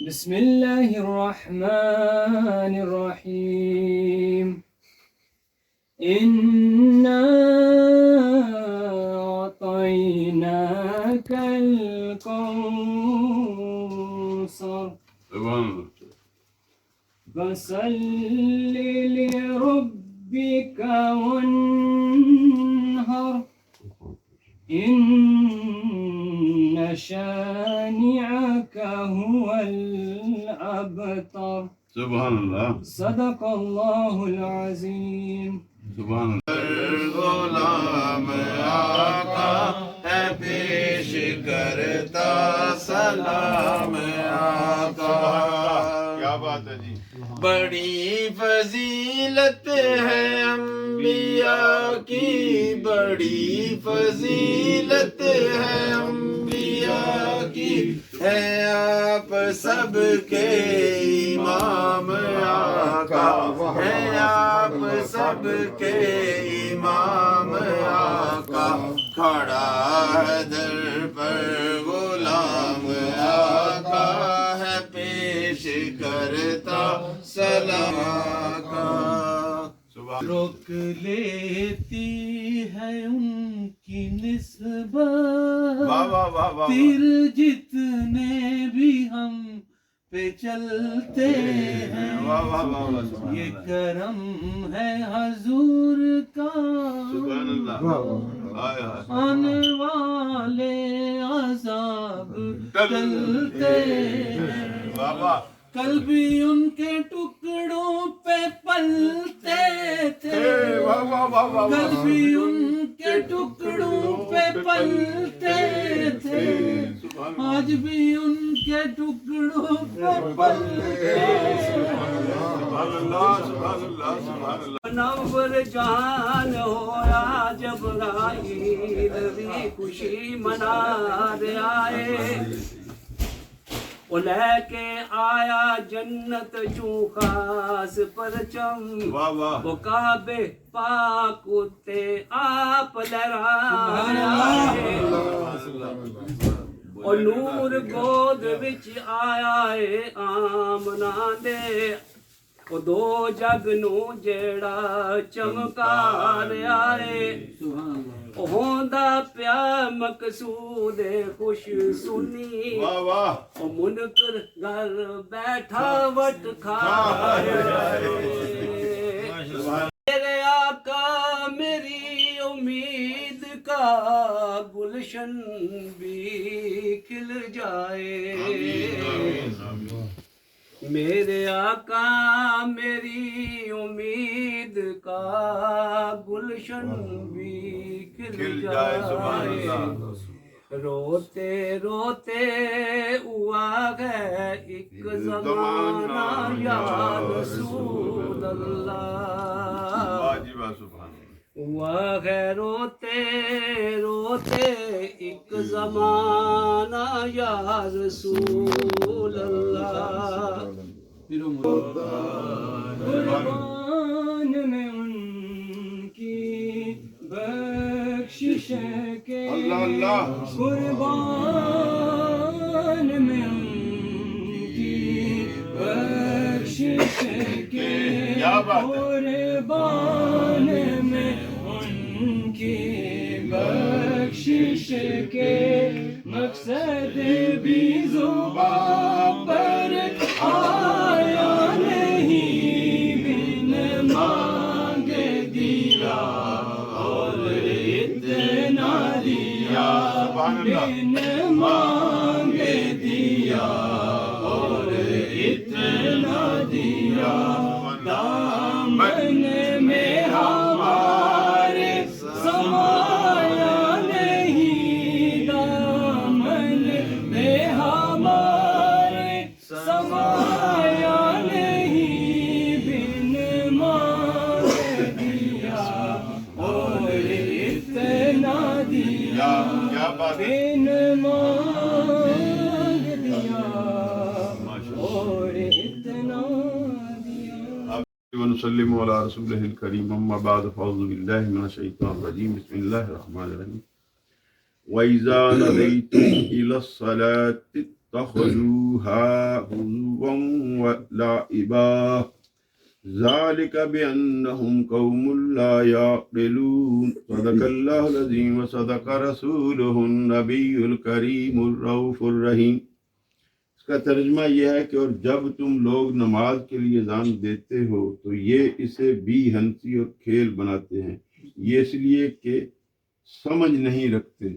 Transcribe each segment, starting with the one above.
بسم الله الرحمن الرحيم إنا أعطيناك الكوثر فصل لربك وانهر إن شانعك هو الأبتر سبحان اللہ صدق اللہ العظیم سبحان اللہ غلام آقا ہے پیش کرتا سلام آقا کیا بات ہے جی بڑی فضیلت ہے انبیاء کی بڑی فضیلت ہے انبیاء کی ہے آپ سب کے امام آقا ہے آپ سب کے امام آقا کھڑا ہے در پر غلام آقا ہے پیش کرتا سلام آقا روک لیتی ہے ان کی نسبت تیر جتنے بھی ہم پہ چلتے ہیں یہ کرم ہے حضور کا آنے والے عذاب ٹلتے ہیں کل بھی ان کے ٹکڑوں پہ پلتے تھے کل بھی ان کے ٹکڑوں پہ پلتے تھے آج بھی ان کے ٹکڑوں پہ پلتے منور جان ہویا جب عید بھی خوشی منا رہے آئے وہ لے کے آیا جنت چوں خاص پرچم وہ کعبے پاک اتے آپ لہرائے اور نور گود وچ آیا ہے آمنا دے وہ دو جگ نو جیڑا چمکار آئے ہوندا پیا مقصود خوش سنی او منکر گھر بیٹھا وٹ کھائے میرے آقا میری امید کا گلشن بھی کھل جائے میرے آقا میری امید کا گلشن بھی کھل جائے روتے روتے ہوا ہے ایک زمانہ یا رسول اللہ ہوا ہے روتے روتے ایک زمانہ یا رسول اللہ قربان میں ان کی بخشش کے قربان میں ان کی بخشش کے قربان میں ان کی بخشش کے مقصد بھی زبان پر آیا نہیں بن مانگ دیا اور اتنا دیا بن مانگ دیا اور اتنا دیا دامن میں ہمارے سمایا نہیں دامن میں ہمارے سمایا نہیں بن مانگ دیا اور اتنا دیا بن مانگ دیا اور اتنا دیا ونسلم علی رسولہ الکریم اما بعد فاعوذ باللہ من الشیطان الرجیم بسم اللہ الرحمن الرحیم وَإِذَا نَدَيْتُمْ إِلَى الصَّلَاةِ اتخذوها هزوا ولعبا ذلك بأنهم قوم لا يعقلون صدق الله العظيم وصدق رسوله النبي الكريم الرؤوف الرحيم۔ اس کا ترجمہ یہ ہے کہ اور جب تم لوگ نماز کے لیے اذان دیتے ہو تو یہ اسے بھی ہنسی اور کھیل بناتے ہیں، یہ اس لیے کہ سمجھ نہیں رکھتے۔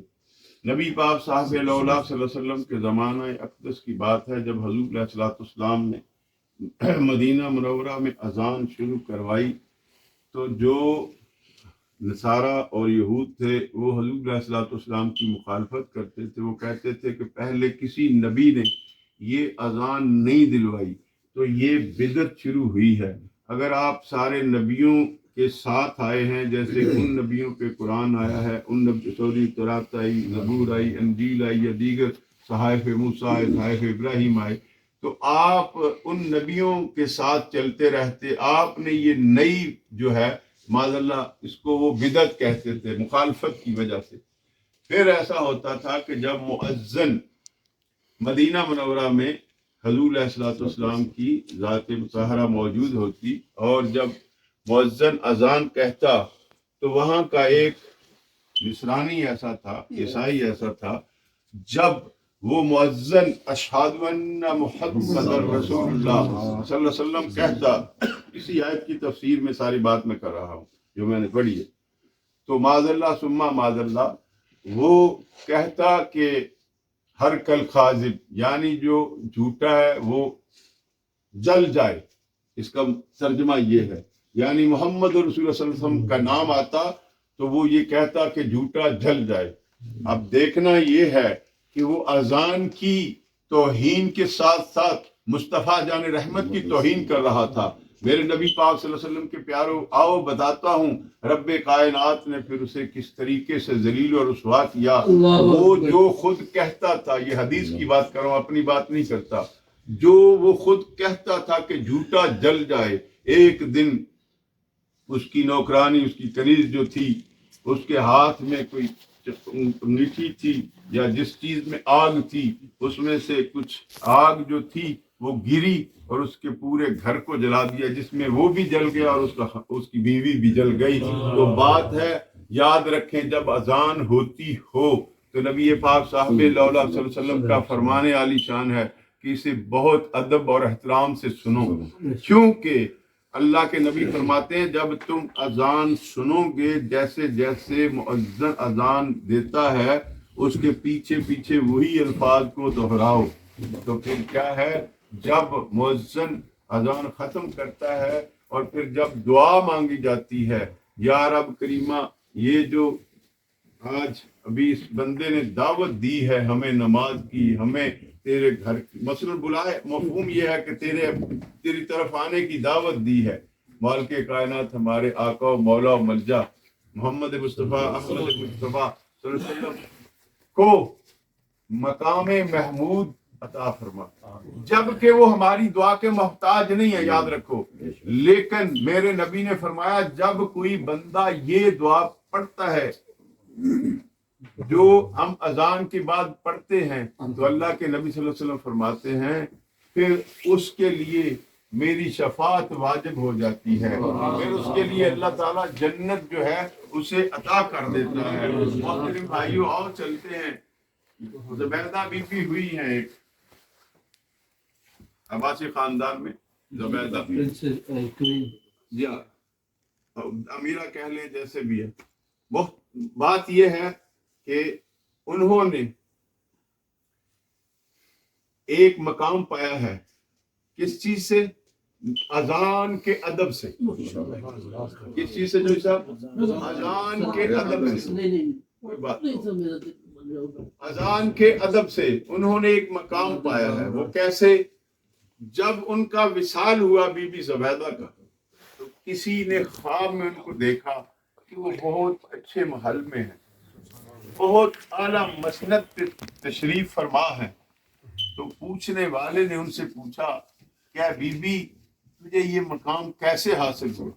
نبی پاک صاحب صلی اللہ علیہ وسلم کے زمانہ اقدس کی بات ہے جب حضور علیہ الصلوۃ والسلام نے مدینہ منورہ میں اذان شروع کروائی تو جو نصارہ اور یہود تھے وہ حضور علیہ الصلوۃ والسلام کی مخالفت کرتے تھے۔ وہ کہتے تھے کہ پہلے کسی نبی نے یہ اذان نہیں دلوائی تو یہ بدعت شروع ہوئی ہے۔ اگر آپ سارے نبیوں کے ساتھ آئے ہیں، جیسے ان نبیوں پہ قرآن آیا ہے، ان تورات آئی، زبور آئی، انجیل آئی یا دیگر صحائف موسیٰ آئے، صحائف ابراہیم آئے، تو آپ ان نبیوں کے ساتھ چلتے رہتے۔ آپ نے یہ نئی جو ہے معاذ اللہ اس کو وہ بدعت کہتے تھے مخالفت کی وجہ سے۔ پھر ایسا ہوتا تھا کہ جب مؤذن مدینہ منورہ میں حضور علیہ الصلوۃ والسلام کی ذات مطہرہ موجود ہوتی اور جب مؤذن اذان کہتا تو وہاں کا ایک نصرانی ایسا تھا، عیسائی ایسا تھا، جب وہ مؤذن اشہد ان محمد رسول اللہ صلی اللہ علیہ وسلم کہتا، اسی آیت کی تفسیر میں ساری بات میں کر رہا ہوں جو میں نے پڑھی ہے، تو معاذ اللہ ثم معاذ اللہ وہ کہتا کہ ہر کل خاذب، یعنی جو جھوٹا ہے وہ جل جائے۔ اس کا ترجمہ یہ ہے، یعنی محمد رسول اللہ صلی اللہ علیہ وسلم کا نام آتا تو وہ یہ کہتا کہ جھوٹا جل جائے۔ اب دیکھنا یہ ہے کہ وہ اذان کی توہین کے ساتھ ساتھ مصطفیٰ جان رحمت کی توہین کر رہا تھا۔ میرے نبی پاک صلی اللہ علیہ وسلم کے پیارو، آؤ بتاتا ہوں رب کائنات نے پھر اسے کس طریقے سے ذلیل اور رسوا کیا۔ وہ جو خود کہتا تھا، یہ حدیث کی بات کر رہا ہوں، اپنی بات نہیں کرتا، جو وہ خود کہتا تھا کہ جھوٹا جل جائے، ایک دن اس کی نوکرانی، اس کی کنیز جو تھی، اس کے ہاتھ میں کوئی انگیٹھی تھی یا جس چیز میں آگ تھی اس میں سے کچھ آگ جو تھی وہ گری اور اس کے پورے گھر کو جلا دیا، جس میں وہ بھی جل گیا اور اس کی بیوی بھی جل گئی۔ تو بات ہے، یاد رکھیں جب اذان ہوتی ہو تو نبی پاک صاحب صلی اللہ علیہ وسلم کا فرمان عالی شان ہے کہ اسے بہت ادب اور احترام سے سنو، کیونکہ اللہ کے نبی فرماتے ہیں جب تم اذان سنو گے، جیسے جیسے مؤذن اذان دیتا ہے اس کے پیچھے پیچھے وہی الفاظ کو دہراؤ۔ تو پھر کیا ہے، جب مؤذن اذان ختم کرتا ہے اور پھر جب دعا مانگی جاتی ہے، یا رب کریمہ یہ جو آج ابھی اس بندے نے دعوت دی ہے ہمیں نماز کی، ہمیں تیرے گھر مثلاً بلائے، مفہوم یہ ہے کہ تیری طرف آنے کی دعوت دی ہے۔ مالک کائنات ہمارے آقا و مولا و ملجا محمد مصطفیٰ احمد مصطفیٰ صلی اللہ علیہ وسلم کو مقام محمود عطا فرما، جبکہ وہ ہماری دعا کے محتاج نہیں ہے، یاد رکھو، لیکن میرے نبی نے فرمایا جب کوئی بندہ یہ دعا پڑھتا ہے جو ہم اذان کے بعد پڑھتے ہیں تو اللہ کے نبی صلی اللہ علیہ وسلم فرماتے ہیں پھر اس کے لیے میری شفاعت واجب ہو جاتی ہے، پھر اس کے لیے اللہ تعالیٰ جنت جو ہے اسے عطا کر دیتا ہے۔ محترم بھائیو، آؤ چلتے ہیں، زبیدہ بی بی ہوئی ہیں ایک عباسی خاندان میں، زبیدہ بی جی امیرہ کہہ لیں جیسے بھی ہے۔ وہ بات یہ ہے کہ انہوں نے ایک مقام پایا ہے، کس چیز سے؟ اذان کے ادب سے۔ کس چیز سے جو صاحب؟ اذان کے ادب سے۔ کوئی بات اذان کے ادب سے انہوں نے ایک مقام پایا ہے۔ وہ کیسے؟ جب ان کا وصال ہوا بی بی زبیدہ کا تو کسی نے خواب میں ان کو دیکھا کہ وہ بہت اچھے محل میں ہیں، بہت اعلیٰ مسند تشریف فرما ہے۔ تو پوچھنے والے نے ان سے پوچھا کیا بی بی تجھے یہ مقام کیسے حاصل ہوا؟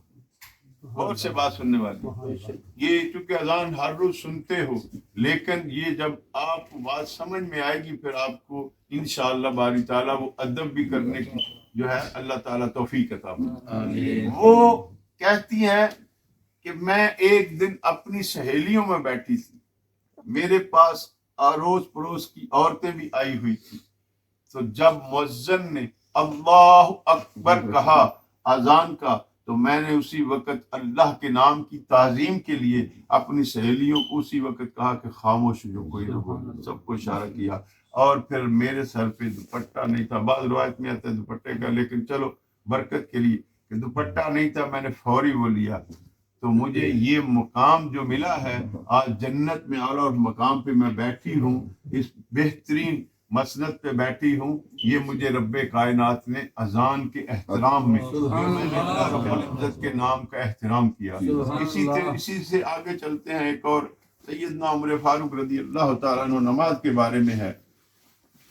غور سے بات سننے والی. یہ چونکہ اذان ہر روز سنتے ہو، لیکن یہ جب آپ کو بات سمجھ میں آئے گی پھر آپ کو انشاءاللہ باری تعالیٰ وہ ادب بھی کرنے کی جو ہے اللہ تعالیٰ توفیق عطا فرمائے. وہ کہتی ہیں کہ میں ایک دن اپنی سہیلیوں میں بیٹھی تھی، میرے پاس اڑوس پڑوس کی عورتیں بھی آئی ہوئی تھی. تو جب مؤذن نے اللہ اکبر کہا اذان کا، تو میں نے اسی وقت اللہ کے نام کی تعظیم کے لیے اپنی سہیلیوں کو اسی وقت کہا کہ خاموش ہو جو کوئی نہ بولے. سب کو اشارہ کیا، اور پھر میرے سر پہ دوپٹہ نہیں تھا. بعض روایت میں آتا ہے دوپٹے کا، لیکن چلو برکت کے لیے کہ دوپٹہ نہیں تھا، میں نے فوری وہ لیا. تو مجھے یہ مقام جو ملا ہے آج جنت میں اعلیٰ مقام پہ میں بیٹھی ہوں، اس بہترین مسند پہ بیٹھی ہوں. یہ مجھے رب کائنات نے اذان کے احترام میں میں نے اللہ رب العزت کے نام کا احترام کیا. اسی سے آگے چلتے ہیں. ایک اور سیدنا عمر فاروق رضی اللہ تعالیٰ عنہ نماز کے بارے میں ہے.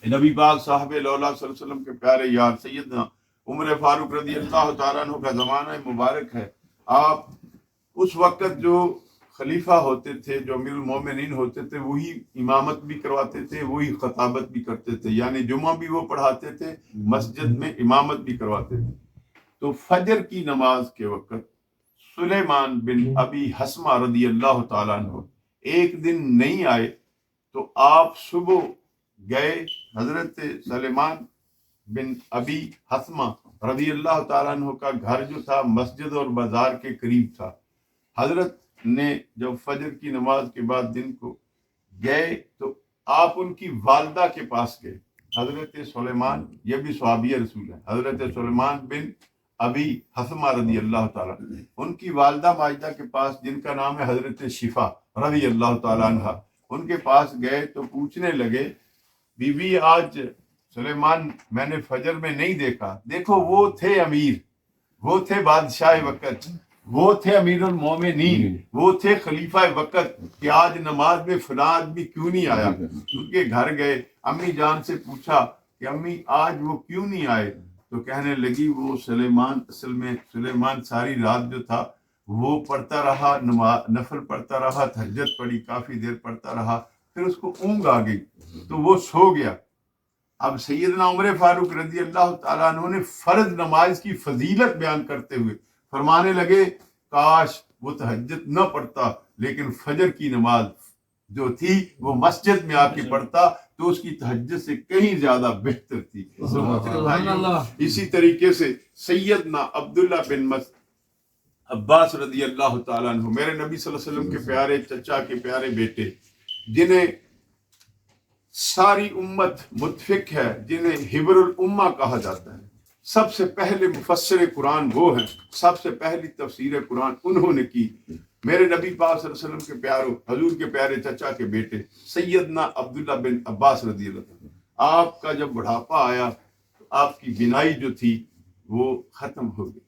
نبی پاک صاحب لولا صلی اللہ علیہ وسلم کے پیارے یار سیدنا عمر فاروق رضی اللہ تعالیٰ عنہ کا زمانہ مبارک ہے. آپ اس وقت جو خلیفہ ہوتے تھے، جو امیر المومنین ہوتے تھے، وہی امامت بھی کرواتے تھے، وہی خطابت بھی کرتے تھے. یعنی جمعہ بھی وہ پڑھاتے تھے، مسجد میں امامت بھی کرواتے تھے. تو فجر کی نماز کے وقت سلیمان بن ابی حسمہ رضی اللہ تعالیٰ عنہ ایک دن نہیں آئے. تو آپ صبح گئے. حضرت سلیمان بن ابی حسمہ رضی اللہ تعالیٰ عنہ کا گھر جو تھا مسجد اور بازار کے قریب تھا. حضرت نے جب فجر کی نماز کے بعد دن کو گئے تو آپ ان کی والدہ کے پاس گئے. حضرت سلیمان، یہ بھی صحابی رسول ہے، حضرت سلیمان بن ابی حسمہ رضی اللہ تعالیٰ، ان کی والدہ ماجدہ کے پاس جن کا نام ہے حضرت شفا رضی اللہ تعالیٰ عنہ، ان کے پاس گئے تو پوچھنے لگے بی بی آج سلیمان میں نے فجر میں نہیں دیکھا. دیکھو وہ تھے امیر، وہ تھے بادشاہ وقت، وہ تھے امیر المومنین، وہ تھے خلیفہ وقت، کہ آج نماز میں فلاں آدمی کیوں نہیں آیا. ان کے گھر گئے، امی جان سے پوچھا کہ امی آج وہ کیوں نہیں آئے. تو کہنے لگی وہ سلیمان، اصل میں سلیمان ساری رات جو تھا وہ پڑھتا رہا، نفل پڑھتا رہا، تہجد پڑھی، کافی دیر پڑھتا رہا، پھر اس کو اونگ آ گئی تو وہ سو گیا. اب سیدنا عمر فاروق رضی اللہ تعالیٰ عنہ نے فرض نماز کی فضیلت بیان کرتے ہوئے فرمانے لگے کاش وہ تہجد نہ پڑھتا، لیکن فجر کی نماز جو تھی وہ مسجد میں آ کے پڑھتا تو اس کی تہجد سے کہیں زیادہ بہتر تھی. اسی طریقے سے سیدنا عبداللہ بن عباس رضی اللہ تعالیٰ عنہ، میرے نبی صلی اللہ علیہ وسلم کے پیارے چچا کے پیارے بیٹے، جنہیں ساری امت متفق ہے، جنہیں حبر الامہ کہا جاتا ہے. سب سے پہلے مفسر قرآن وہ ہیں، سب سے پہلی تفسیر قرآن انہوں نے کی. میرے نبی پاک صلی اللہ علیہ وسلم کے پیاروں، حضور کے پیارے چچا کے بیٹے سیدنا عبداللہ بن عباس رضی اللہ عنہ، آپ کا جب بڑھاپا آیا تو آپ کی بینائی جو تھی وہ ختم ہو گئی.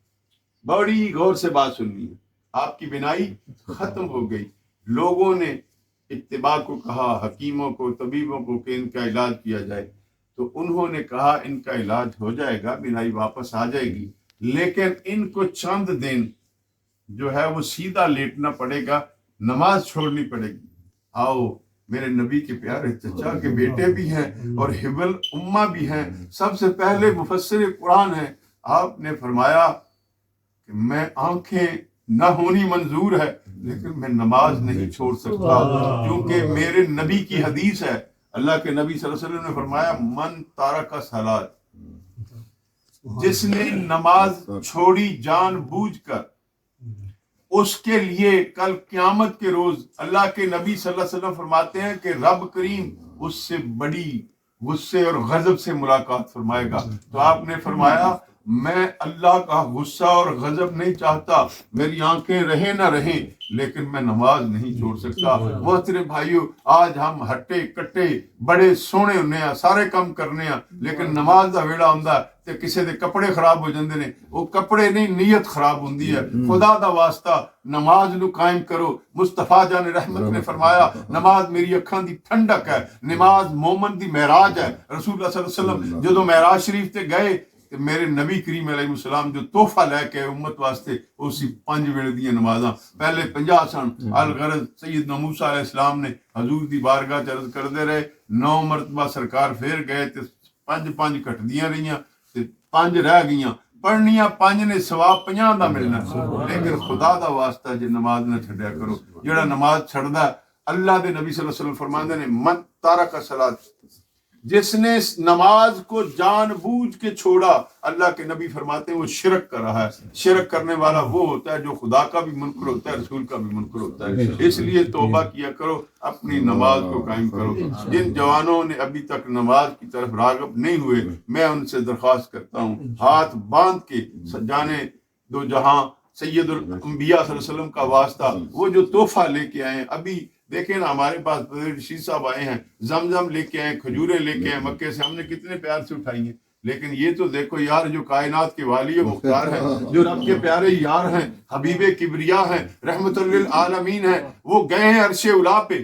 بڑی غور سے بات سننی ہے، آپ کی بینائی ختم ہو گئی. لوگوں نے اتباع کو کہا، حکیموں کو، طبیبوں کو کہ ان کا علاج کیا جائے. تو انہوں نے کہا ان کا علاج ہو جائے گا، بینائی واپس آ جائے گی، لیکن ان کو چند دن جو ہے وہ سیدھا لیٹنا پڑے گا، نماز چھوڑنی پڑے گی. آؤ میرے نبی کے پیارے چچا کے بیٹے بھی ہیں اور حبر الامہ بھی ہیں، سب سے پہلے مفسر قرآن ہیں. آپ نے فرمایا کہ میں آنکھیں نہ ہونی منظور ہے لیکن میں نماز نہیں چھوڑ سکتا، کیونکہ میرے نبی کی حدیث ہے. اللہ کے نبی صلی اللہ علیہ وسلم نے فرمایا من تارک الصلاۃ، جس نے نماز چھوڑی جان بوجھ کر، اس کے لیے کل قیامت کے روز اللہ کے نبی صلی اللہ علیہ وسلم فرماتے ہیں کہ رب کریم اس سے بڑی غصے اور غضب سے ملاقات فرمائے گا. تو آپ نے فرمایا میں اللہ کا غصہ اور غضب نہیں چاہتا، میری آنکھیں رہیں نہ رہیں لیکن میں نماز نہیں چھوڑ سکتا. محترم بھائیو، آج ہم ہٹے کٹے بڑے سونے ہونے ہیں، سارے کام کرنے ہیں، لیکن نماز دا ویڑا ہوندا تے کسے دے کپڑے خراب ہو جاندے نے. وہ کپڑے نہیں، نیت خراب ہوندی ہے. خدا دا واسطہ نماز نو قائم کرو. مصطفیٰ جان رحمت نے فرمایا نماز میری اکھاں دی ٹھنڈک ہے، نماز مومن دی معراج ہے. رسول اللہ صلی اللہ علیہ وسلم جدو معراج شریف تے گئے کہ میرے نبی کریم علیہ السلام جو تحفہ لے کے امت واسطے اسی 5 ویلے دیاں نمازاں پہلے 50 سن الغرض سیدنا موسیٰ علیہ السلام نے حضور دی بارگاہ چ عرض کردے رہے 9 مرتبہ سرکار پھر گئے تے 5 کٹدیاں رہیاں تے 5 رہ گئیاں پڑھنیاں 5 نے ثواب 50 دا ملنا لیکن خدا دا واسطہ جے نماز نہ چھڈیا کرو جڑا نماز چھڑدا اللہ دے نبی صلی اللہ علیہ وسلم فرماندے نے من تارک الصلاۃ جس نے نماز کو جان بوجھ کے چھوڑا اللہ کے نبی فرماتے ہیں وہ شرک کر رہا ہے شرک کرنے والا وہ ہوتا ہے جو خدا کا بھی منکر ہوتا ہے رسول کا بھی منکر ہوتا ہے اس لیے توبہ کیا کرو اپنی نماز کو قائم کرو جن جوانوں نے ابھی تک نماز کی طرف راغب نہیں ہوئے میں ان سے درخواست کرتا ہوں ہاتھ باندھ کے جانے دو جہاں سید الانبیاء صلی اللہ علیہ وسلم کا واسطہ وہ جو تحفہ لے کے آئے ابھی دیکھیں نا ہمارے پاس رشید صاحب آئے ہیں زمزم لے کے آئے کھجوریں لے کے آئے مکے سے ہم نے کتنے پیار سے اٹھائی ہیں لیکن یہ تو دیکھو یار جو کائنات کے والی مختار ہیں جو رب کے پیارے یار ہیں حبیب کبریا ہیں رحمت للعالمین ہیں وہ گئے ہیں عرش اولا پہ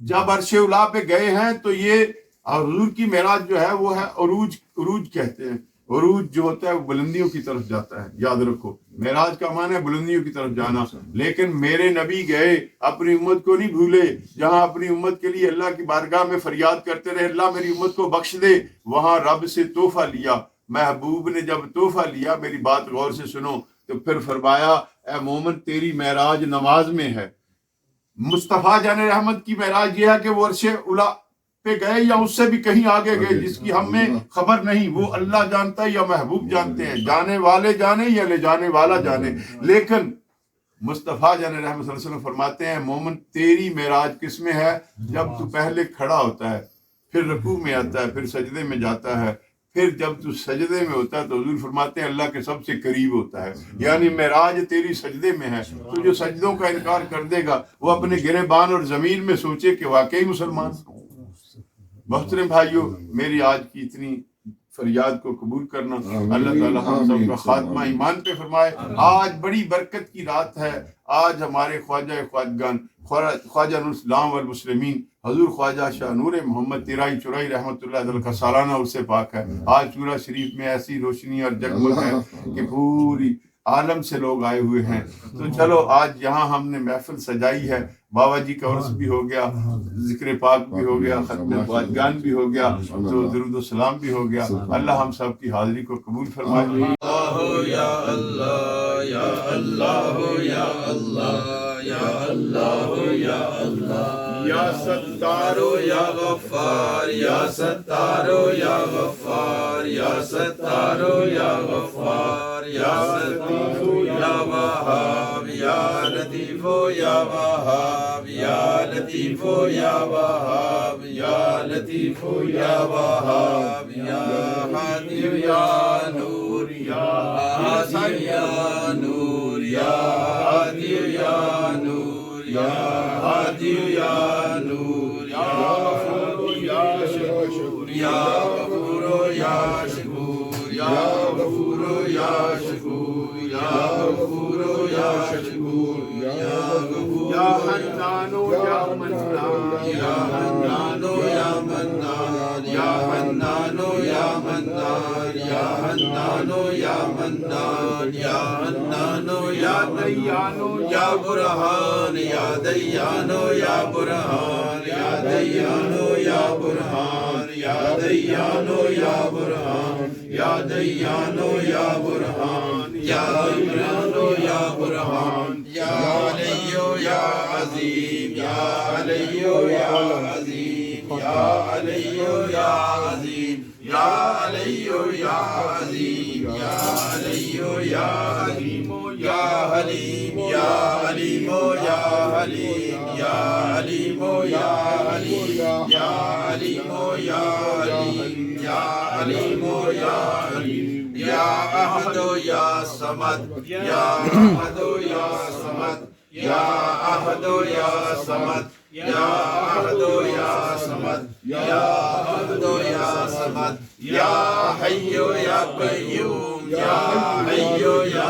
جب عرش اولا پہ گئے ہیں تو یہ حضور کی معراج جو ہے وہ ہے عروج کہتے ہیں عروج جو ہوتا ہے وہ بلندیوں کی طرف جاتا ہے یاد رکھو معراج کا معنی ہے بلندیوں کی طرف جانا لیکن میرے نبی گئے اپنی امت کو نہیں بھولے جہاں اپنی امت کے لیے اللہ کی بارگاہ میں فریاد کرتے رہے اللہ میری امت کو بخش دے وہاں رب سے تحفہ لیا محبوب نے جب تحفہ لیا میری بات غور سے سنو تو پھر فرمایا اے مومن تیری معراج نماز میں ہے مصطفیٰ جان رحمت کی معراج یہ ہے کہ وہ عرش اولا پہ گئے یا اس سے بھی کہیں آگے گئے جس کی ہمیں خبر نہیں وہ اللہ جانتا ہے یا محبوب جانتے ہیں جانے والے جانے یا لے جانے والا جانے لیکن مصطفیٰ جان رحمت صلی اللہ علیہ وسلم فرماتے ہیں مومن تیری معراج کس میں ہے جب تو پہلے کھڑا ہوتا ہے پھر رکوع میں آتا ہے پھر سجدے میں جاتا ہے پھر جب تو سجدے میں ہوتا ہے تو حضور فرماتے ہیں اللہ کے سب سے قریب ہوتا ہے یعنی معراج تیری سجدے میں ہے تو جو سجدوں کا انکار کر دے گا وہ اپنے گریبان اور زمین میں سوچے کہ واقعی مسلمان محترم بھائیوں میری آج کی اتنی فریاد کو قبول کرنا اللہ تعالیٰ ہم سب کا خاتمہ ایمان پہ فرمائے آج بڑی برکت کی رات ہے آج ہمارے خواجہ خواجگان خواجہ نور الاسلام والمسلمین حضور خواجہ شاہ نور محمد تیرائی چورائی رحمۃ اللہ علیہ کا سالانہ عرص پاک ہے آج چورا شریف میں ایسی روشنی اور جگمگ ہے کہ پوری عالم سے لوگ آئے ہوئے ہیں تو چلو آج یہاں ہم نے محفل سجائی ہے بابا جی کا عرس بھی ہو گیا ذکر پاک بھی ہو گیا ختم خواجگان بھی ہو گیا تو درود و سلام بھی ہو گیا اللہ ہم سب کی حاضری کو قبول فرمائے اللہ یا اللہ یا اللہ یا اللہ یا اللہ یا اللہ یا ستارو یا غفار یا ستارو یا غفار یا ستارو یا غفار یا لطیف یا وہاب یا لطیف یا وہاب یا لطیف یا وہاب یا لطیف یا وہاب یا ہادی یا نور یا ہادی یا نور یا ہادی یا نور یا ہادی یا نور یا غفور یا شکور یا غفور یا شکور یا غفور یا شکور یا غفور یا شکور یا غفور یا حنانو یا منان یا حنانو یا منان یا حنانو یا منان یا حنانو یا منان یا حنانو یا دیانو یا برہان یا دیانو یا برہان یا دیانو یا برہان یا دیانو یا برہان یا دیانو یا برہان یا دیانو یا برہان یا علیو یا عظیم یا علیو یا عظیم یا علیو یا عظیم یا علیو یا عظیم یا علیو یا عظیم یا حلیم یا حلیم یا حلیم یا حلیم یا حلیم یا حلیم یا حلیم یا حلیم یا حلیم یا احد یا صمد یا احد یا صمد یا احد یا صمد یا احد یا صمد یا احد یا صمد یا حی یا قیوم یا حی یا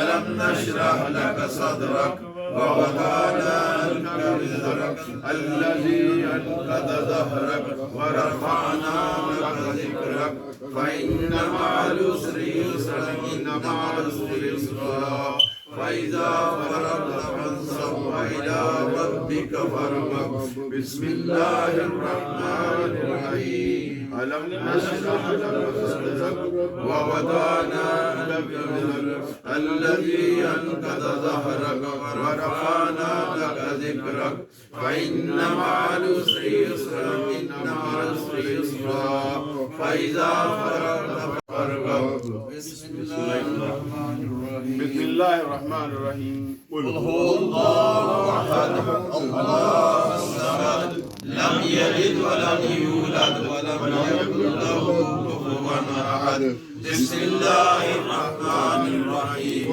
ألم نشرح لك صدرك ووضعنا عنك وزرك الذي أنقض ظهرك ورفعنا لك ذكرك فإن مع العسر يسرا إن مع العسر يسرا فإذا فرغت فانصب وإلى ربك فارغب بسم الله الرحمن الرحيم ألم نشرح لك صدرك ووضعنا عنك وزرك الذي أنقض ظهرك ورفعنا لك ذكرك فإن مع العسر يسرا إن مع العسر يسرا فإذا فرغت فارغب بسم الله الرحمن الرحيم بسم الله الرحمن الرحيم قل هو الله أحد الله الصمد لم يلد ولم يولد ولم يكن له كفوا أحد بسم الله الرحمن الرحيم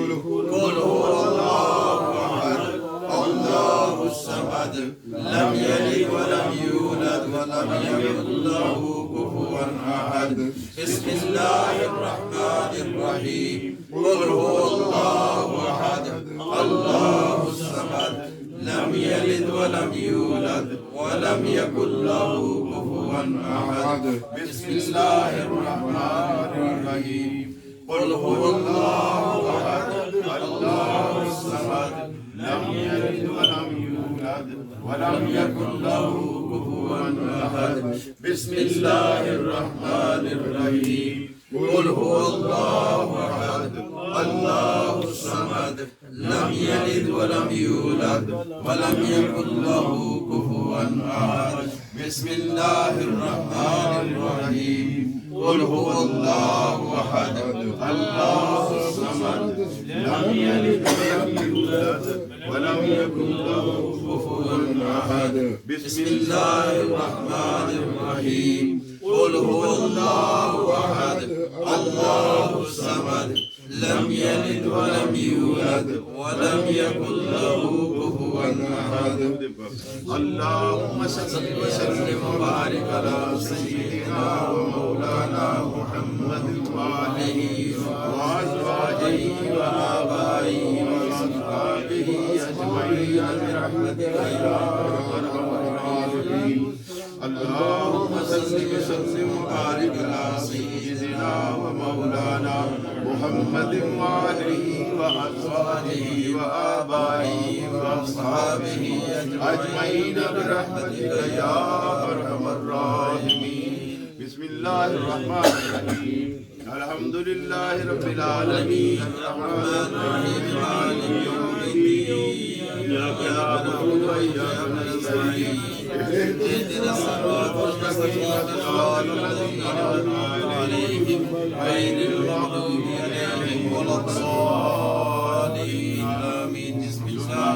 قل هو الله أحد الله الصمد لم يلد ولم يولد ولم يكن له كفوا أحد بسم الله الرحمن الرحيم قل هو الله أحد الله الصمد لم يلد ولم يولد ولم يكن له كفوا أحد بسم الله الرحمن الرحيم قل هو الله أحد الله الصمد لم يلد ولم يولد ولم يكن له كفوا أحد بسم الله الرحمن الرحيم قل هو الله أحد الله الصمد لم يلد ولم يولد ولم يكن له كفوا أحد بسم الله الرحمن الرحيم قل هو الله أحد الله الصمد لم يلد ولم يولد ولم يكن له كفوا أحد بسم الله الرحمن الرحيم قل هو الله أحد الله الصمد لم يلد ولم يولد ولم يكن له كفوا أحد اللهم صل وسلم وبارك على سيدنا ومولانا محمد وآله وأزواجه وآبائه وأصحابه أجمعين برحمتك يا أرحم الراحمين اللهم صل وسلم وبارك على سيدنا ومولانا محمد وآله وأزواجه وآبائه وأصحابه أجمعين برحمتك يا أرحم الراحمين بسم الله الرحمن الرحيم الحمد لله رب العالمين الرحمن الرحيم مالك يوم الدين إياك نعبد وإياك نستعين اهدنا الصراط المستقيم صراط الذين أنعمت عليهم غير المغضوب عليهم ولا الضالين آمين بسم الله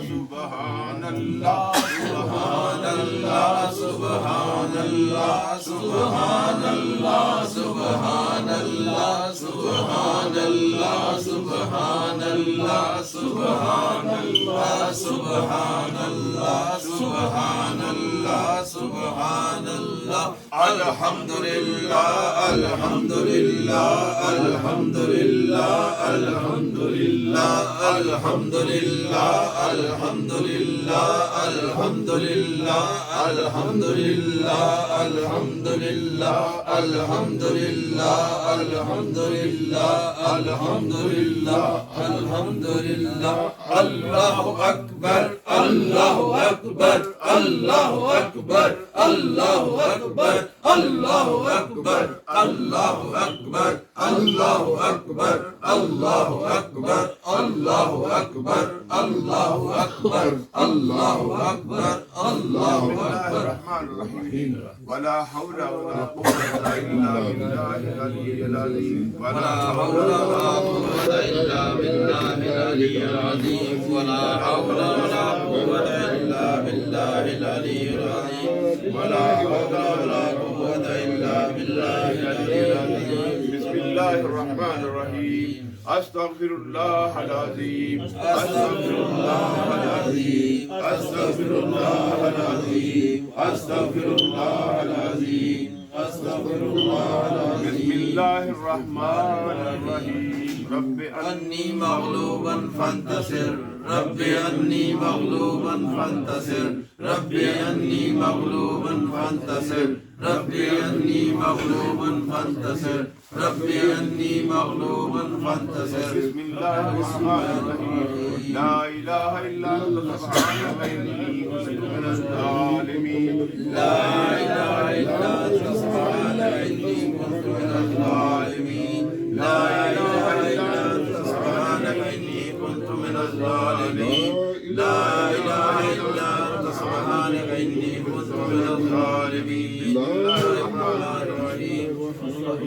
سبحان الله سبحان الله سبحان الله سبحان الله سبحان الله سبحان الله سبحان الله سبحان الله سبحان الله سبحان الله سبحان الله الحمد لله الحمد لله الحمد لله الحمد لله الحمد لله الحمد لله الحمد لله الحمد لله الحمد لله الحمد لله الحمد لله الحمد لله الحمد لله الله أكبر الله أكبر الله أكبر الله أكبر الله أكبر الله أكبر الله أكبر الله أكبر الله أكبر الله أكبر الله أكبر الله أكبر الرحمن الرحيم ولا حول ولا قوة إلا بالله العلي العظيم ولا حول ولا قوة إلا بالله العلي العظيم ولا حول ولا قوة إلا بالله العلي العظيم ولا حول ولا قوة إلا بالله العلي العظيم بسم الله الرحمن الرحيم أستغفر الله العظيم أستغفر الله العظيم أستغفر الله العظيم أستغفر الله العظيم أستغفر الله العظيم. بسم الله الرحمن الرحيم. رب أني مغلوبا فانتصر، ربي أني مغلوبا فانتصر، ربي أني مغلوبا فانتصر، ربي أني مغلوبا فانتصر، ربي أني مغلوبا فانتصر. بسم الله الرحمن الرحيم. لا إله إلا أنت سبحانك إني كنت من الظالمين. لا إله إلا أنت سبحانك إني كنت من الظالمين. لا إله إلا أنت سبحانك إني كنت من الظالمين. لا إله إلا أنت سبحانك إني كنت من الظالمين. بسم الله الرحمن الرحيم.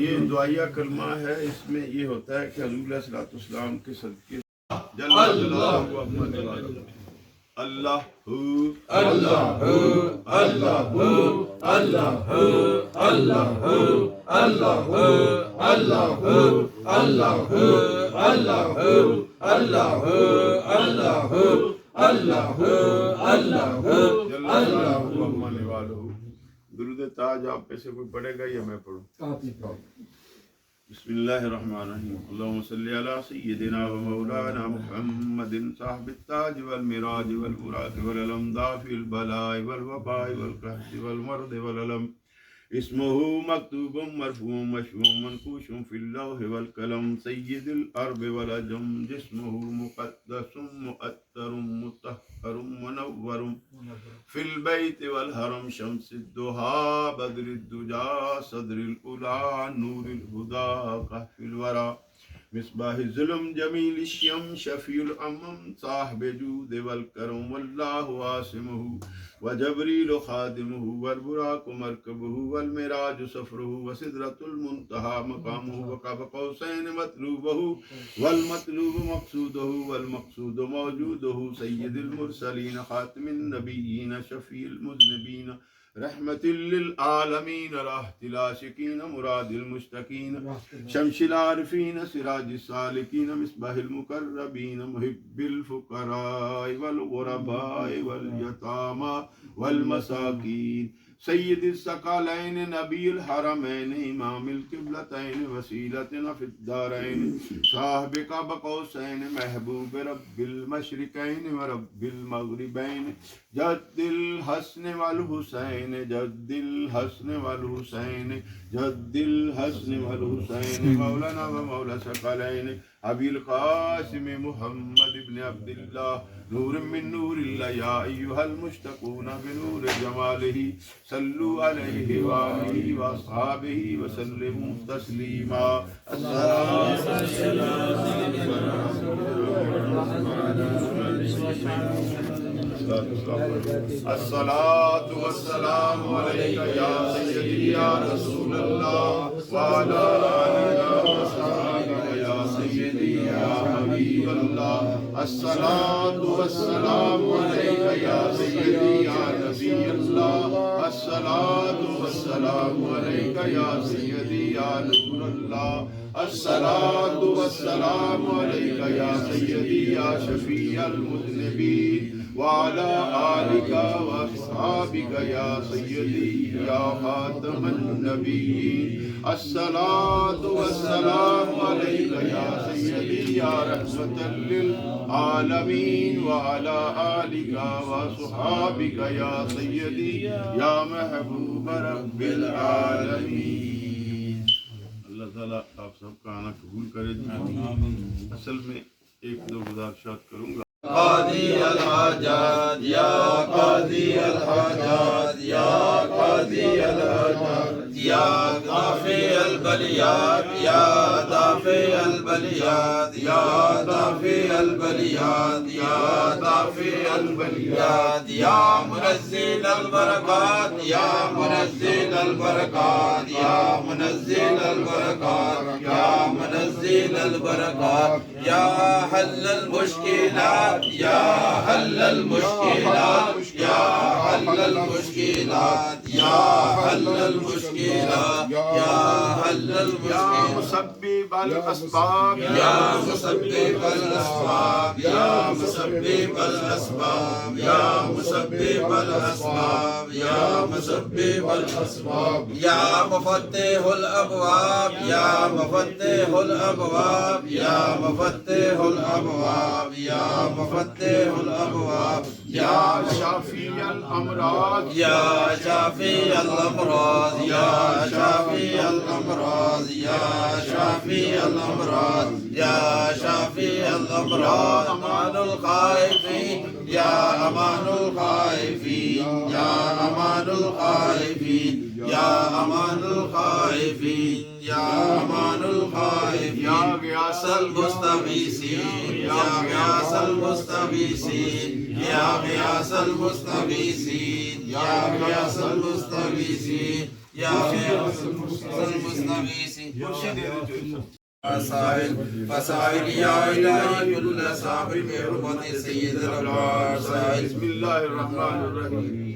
یہ دعائیہ کلمہ ہے، اس میں یہ ہوتا ہے کہ حضور علیہ الصلوۃ والسلام کے صدقے جل جلالہ محمد اللہ اللہ اللہ اللہ اللہ اللہ اللہ اللہ اللہ اللہ اللہ اللہ جل جلالہ محمد والہ۔ درود تاج آپ پہ سے کوئی پڑھے گا یا میں پڑھوں؟ بسم اللہ الرحمن الرحیم۔ اللہم صلی علی سیدنا و مولانا محمد صاحب التاج والمراج والبراق والعلمداء فی البلاء والوباء والقحط والمرض والعلم، اسمہ مکتوب مرفوع مشفوع منقوش فی اللوح والقلم، سید الارض والعجم، جسمہ مقدس مؤطر مطہر منور فی البیت والحرم، شمس الضحیٰ بدر الدجا صدر الأولى نور الہدا کہف الورا، مصباح الظلم جمیل الشیم شفیع الامم، صاحب جود والکرم، واللہ عاصمہ وجبریل خادمہ، والبراق مرکبہ، والمراج سفرہ، وسدرۃ المنتہى مقامہ، وقاب قوسین مطلوبہ، والمطلوب مقصودہ، والمقصود موجودہ، سید المرسلین خاتم النبیین شفیع المذنبین، رحمت للعالمین، راحت العاشقین مراد المشتقین، شمس العارفین سراج السالکین، مصباح المقربین، محب الفقراء والغرباء والیتامى والمساکین، سید الثقلین نبی الحرمین، امام القبلتین، وسیلتنا فی الدارین، صاحب قاب قوسین، محبوب رب المشرقین ورب المغربین، جد الحسن والحسین، جد الحسن والحسین، جد الحسن والحسین، مولانا و مولا ثقلین، ابی القاسم محمد بن عبد اللہ، نور من نور اللہ، یا ایہا المشتقون بنور جمالہ، صلو علیہ وآلہ واصحابہ وسلموا تسلیما۔ الصلاة والسلام علیک یا سیدی یا رسول اللہ، وعلی آلک وصحبک یا سیدی یا حبیب اللہ، الصلاة والسلام علیک یا سیدی یا نبی اللہ، الصلاة والسلام علیک یا سیدی یا نور اللہ، الصلاة والسلام علیک یا سیدی یا شفیع المذنبین، وعلى آلك وأصحابك يا سيدي يا خاتم النبيين، الصلاة والسلام عليك يا سيدي يا رحمة للعالمين، وعلى آلك وأصحابك يا سيدي يا محبوب رب العالمين۔ اللہ تعالیٰ آپ سب کا آنا قبول کرے۔ اصل میں ایک دو گزارشات کروں گا۔ قاضی الحاجات یا قاضی الحاجات یا قاضی الحاجات یا دافع البلیات یا دافع البلیات یا دافع البلیات یا دافع البلیات یا منزل البرکات یا منزل البرکات یا منزل البرکات یا منزل البرکات یا حل المشکلات یا حل المشکلات یا حل المشکلات یا حل المشکل یا حل یا المشکل مسبب الاسباب یا مسبب الاسباب یا مسبب الاسباب یا مسبب الاسباب یا مسبب الاسباب یا مفتح الابواب یا مفتح الابواب یا مفتح الابواب یا مفتح الابواب یا شافی الامراض یا شافی الامراض یا شافی الامراض یا شافی الامراض یا شافی الامراض امان الخائفین یا امان الخائفین یا امان الخائفین یا امان الخائفین یا امان الخائفین یا غیاث المستغیثین یا غیاث المستغیثین یا غیاث المستغیثین یا غیاث المستغیثین یا غیاث المستغیثین فسائل یا الہی کل صاحب حرمت سید الابرار سائل بسم اللہ الرحمن الرحیم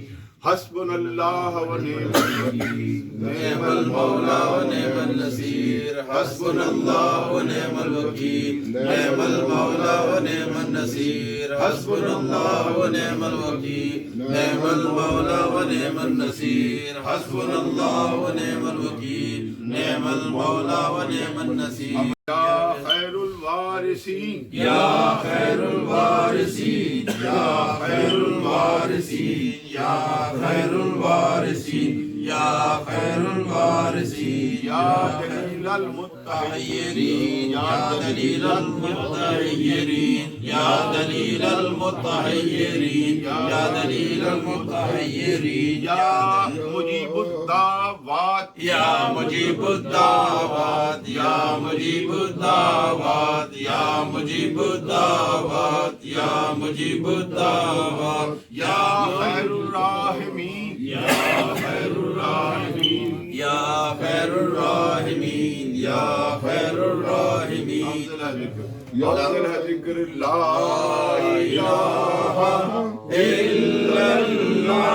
حسبنا اللہ و نعم الوکیل نعم المولا و نعم النصیر حسبنا اللہ و نعم الوکیل نعم المولا و نعم النصیر حسبنا اللہ و نعم الوکیل نعم المولا و نعم النصیر حسبنا اللہ و نعم الوکیل نعم المولا و نعم النصیر یا خیر الوارثین یا خیر الوارثین یا خیر الوارثین یا خیر الوارثین یا خیر الوارثین یا دلیل المتحیرین یا دلیل المتحیرین یا دلیل المتحیرین یا دلیل المتحیرین یا مجیب الدعوات یا مجیب الدعوات یا مجیب الدعوات یا مجیب الدعوات یا مجیب الدعوات یا خیر الراحمین یا خیر الراحمین یا خیر الراحمین یا خیر الراحمین افضل ہے ذکر لا الہ الا اللہ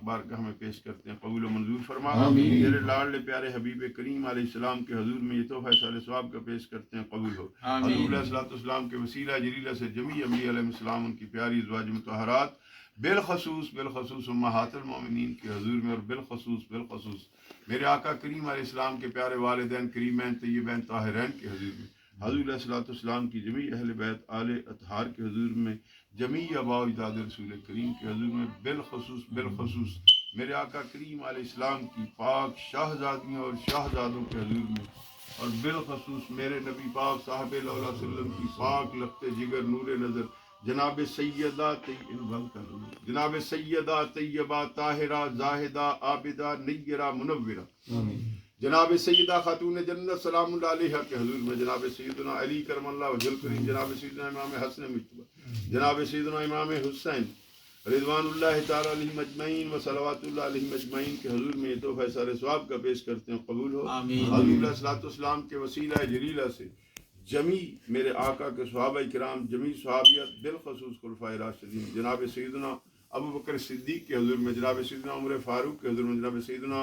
بارگاہ میں پیش کرتے ہیں، قبول و منظور فرما۔ میرے لاڈلے پیارے حبیب کریم علیہ السلام کے حضور میں یہ تحفہ سال ثواب کا پیش کرتے ہیں، قبول ہو۔ حضور علیہ السلام کے وسیلہ جلیلہ سے جمیع انبیاء علیہ السلام ان کی پیاری ازواج مطہرات بالخصوص امہات المومنین کے حضور میں، اور بالخصوص میرے آقا کریم علیہ السلام کے پیارے والدین کریمین طیبین طاہرین کے حضور میں، حضور علیہ السلام کی جمیع اہل بیت آل اطہار کے حضور میں، جمیع آباء و اجداد رسول کریم کے حضور میں، بالخصوص میرے آقا کریم علیہ السلام کی پاک شاہزادیوں اور شاہزادوں کے حضور میں، اور بالخصوص میرے نبی پاک صاحب اللہ علیہ وسلم کی پاک لخت جگر نور نظر جناب سیدہ طیبہ طاہرہ زاہدہ عابدہ نیرہ منورہ، جناب سیدہ خاتون جنت سلام اللہ علیہ کے حضور میں، جناب سیدنا علی کرم اللہ وجہ الکریم، جناب سیدنا امام حسن مجتبی، جناب سیدنا امام حسین رضوان اللہ تعالی علیہ مجمعین و صلوات اللہ علیہ مجمعین کے حضور میں یہ تحفہ سال ثواب کا پیش کرتے ہیں، قبول ہو۔ حضور علیہ السلام کے وسیلہ جلیلہ سے جمیع میرے آقا کے صحابہ کرام، جمیع صحابیت، بالخصوص خلفائے راشدین، جناب سیدنا ابو بکر صدیق کے حضور میں، جناب سیدنا عمر فاروق کے حضور میں، جناب سیدنا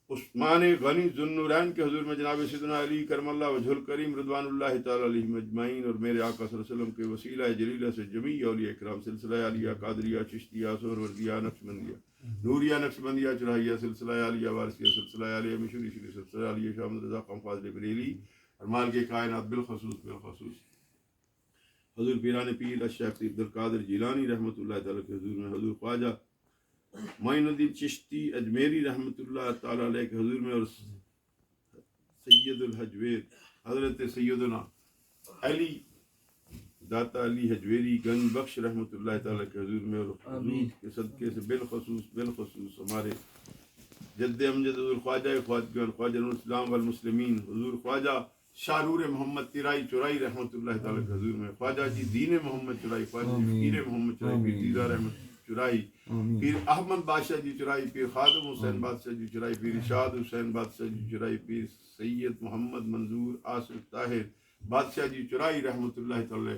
عثمان غنی ذوالنورین کے حضور میں، جناب سیدنا علی کرم اللہ وجہ الکریم رضوان اللہ تعالی علیہ مجمعین، اور میرے آقا صلی اللہ علیہ وسلم کے وسیلہ جلیلہ سے جمیع اولیاء کرام، سلسلہ عالیہ، قادریہ، چشتیہ، سہروردیہ، نقشبندیہ، نوریہ، نقشبندیہ، چرائیہ، سلسلہ عالیہ، وارثیہ، سلسلہ عالیہ، مشوری شریف، سلسلہ عالیہ، شاہ احمد رضا خان فاضل بریلوی، اور مالک کائنات، بالخصوص حضور پیران پیر الشیخ عبدالقادر جیلانی رحمۃ اللہ تعالیٰ کے حضور میں، حضور خواجہ معین الدین چشتی اجمیری رحمۃ اللہ تعالیٰ علیہ کے حضور میں، اور سید الحجویر حضرت سیدنا علی داتا علی حجویری گنج بخش رحمۃ اللہ تعالیٰ کے حضور میں اور حضور کے صدقے سے بالخصوص ہمارے جد امجد حضور خواجہ خواجگان خواجہ نور الاسلام والمسلمین حضور خواجہ شارور محمد ترائی چورائی رحمۃ اللہ تعالیٰ کے حضور میں، خواجہ جی دین محمد چورائی، خواجہ جی فقیر محمد چورائی، پیر دیدار احمد چورائی، پیر احمد بادشاہ جی چورائی، پیر خادم حسین بادشاہ جی چورائی، پیر ارشاد حسین بادشاہ جی چورائی، پیر سید محمد منظور آصف طاہر بادشاہ جی چورائی رحمۃ اللہ تعالیٰ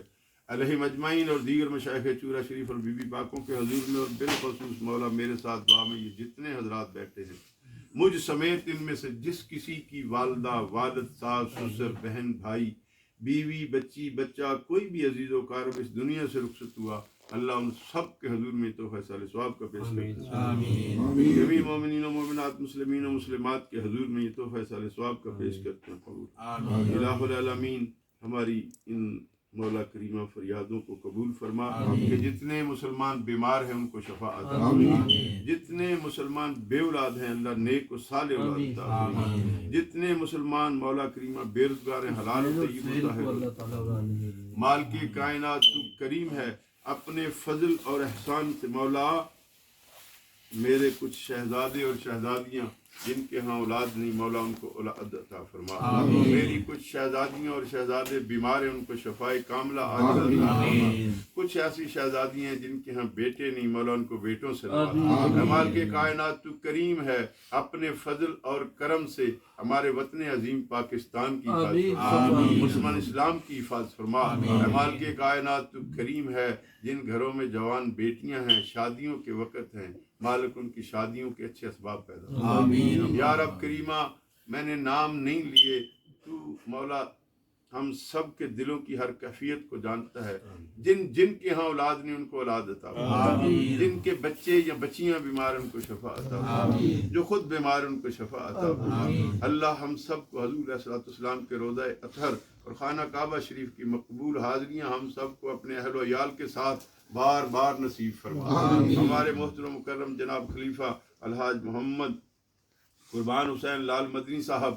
علیہ مجمعین، اور دیگر مشائخ چورا شریف اور بی بی پاکوں کے حضور میں، اور بالخصوص مولا میرے ساتھ دعا میں یہ جتنے حضرات بیٹھے ہیں مجھ سمیت ان میں سے جس کسی کی والدہ والد ساس سسر بہن بھائی بیوی بچی بچہ کوئی بھی عزیز و کارب اس دنیا سے رخصت ہوا، اللہ ان سب کے حضور میں تحفہ صالح ثواب کا پیش کرتے ہیں، جمیع مومنین و مومنات مسلمین و مسلمات کے حضور میں یہ تحفہ صالح ثواب کا پیش کرتے ہیں قبول۔ الہ العالمین ہماری ان مولا کریمہ فریادوں کو قبول فرما، کہ جتنے مسلمان بیمار ہیں ان کو شفا عطا فرما، جتنے مسلمان بے اولاد ہیں اللہ نیک و صالح اولاد عطا فرما، جتنے مسلمان مولا کریمہ بے روزگار ہیں حلال و طیب و طاہر، مال کی کائنات تو کریم ہے، اپنے فضل اور احسان سے مولا میرے کچھ شہزادے اور شہزادیاں جن کے ہاں اولاد نہیں مولا ان کو اولاد عطا فرما، میری کچھ شہزادیاں اور شہزادے بیمار ہیں ان کو شفائے کاملہ عاجلہ عطا فرما، کچھ ایسی شہزادیاں ہیں جن کے ہاں بیٹے نہیں مولا ان کو بیٹوں سے نواز، کمال کے کائنات تو کریم ہے، اپنے فضل اور کرم سے ہمارے وطن عظیم پاکستان کی حفاظت فرما، مسلمان اسلام کی حفاظت فرما، کمال کے کائنات تو کریم ہے، جن گھروں میں جوان بیٹیاں ہیں شادیوں کے وقت ہیں مالک ان کی شادیوں کے اچھے اسباب پیدا یا رب کریمہ، میں نے نام نہیں لیے، تو مولا ہم سب کے دلوں کی ہر کیفیت کو جانتا ہے، جن کے ہاں اولاد نہیں ان کو اولاد عطا فرما، جن کے بچے یا بچیاں بیمار ان کو شفا عطا فرما، جو خود بیمار ان کو شفا عطا فرما، اللہ ہم سب کو حضور علیہ السلام کے روضہ اطہر اور خانہ کعبہ شریف کی مقبول حاضریاں ہم سب کو اپنے اہل و عیال کے ساتھ بار بار نصیب فرما، ہمارے محترم مکرم جناب خلیفہ الحاج محمد قربان حسین لال مدنی صاحب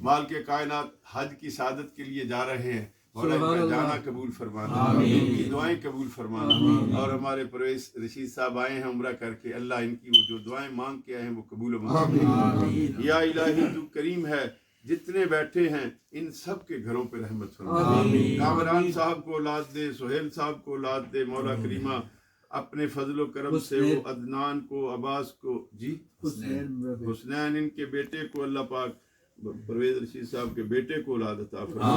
مال کے کائنات حج کی سعادت کے لیے جا رہے ہیں، مولا ان کا جانا قبول فرمانا، ان کی دعائیں قبول فرمانا، اور ہمارے پرویز رشید صاحب آئے ہیں عمرہ کر کے، اللہ ان کی وہ جو دعائیں مانگ کے آئے ہیں وہ قبول و منظور فرما، یا الہی تو کریم ہے، جتنے بیٹھے ہیں ان سب کے گھروں پہ رحمت فرما، کامران صاحب کو اولاد دے، سہیل صاحب کو اولاد دے، مولا کریمہ اپنے فضل و کرم سے وہ عدنان کو عباس کو جی حسنین ان کے بیٹے کو اللہ پاک پرویز رشید صاحب کے بیٹے کو اولاد عطا فرما،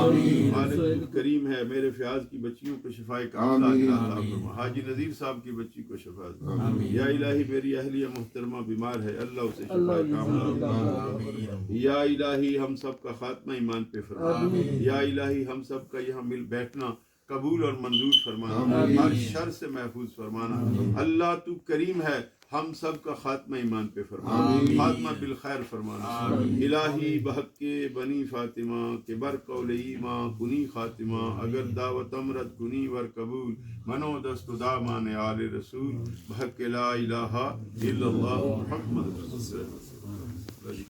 مالک کریم ہے، میرے فیاض کی بچیوں کو شفائے کاملہ عطا فرما، حاجی نذیر صاحب کی بچی کو شفا عطا فرما، یا الہی میری اہلیہ محترمہ بیمار ہے اللہ اسے شفائے کاملہ عطا فرما، یا الہی ہم سب کا خاتمہ ایمان پہ فرما، یا الہی ہم سب کا یہاں مل بیٹھنا قبول اور منظور فرمانا، ہر شر سے محفوظ فرمانا، اللہ تو کریم ہے، ہم سب کا خاتمہ ایمان پہ فرمانا، خاتمہ بالخیر فرمانا، الہی بحق کے بنی فاطمہ کے بر قول ایماں کنی خاتمہ، اگر دعوت امرت کنی ور قبول، منو دست دامان آل رسول، بحق لا الہ الا اللہ محمد رسول اللہ۔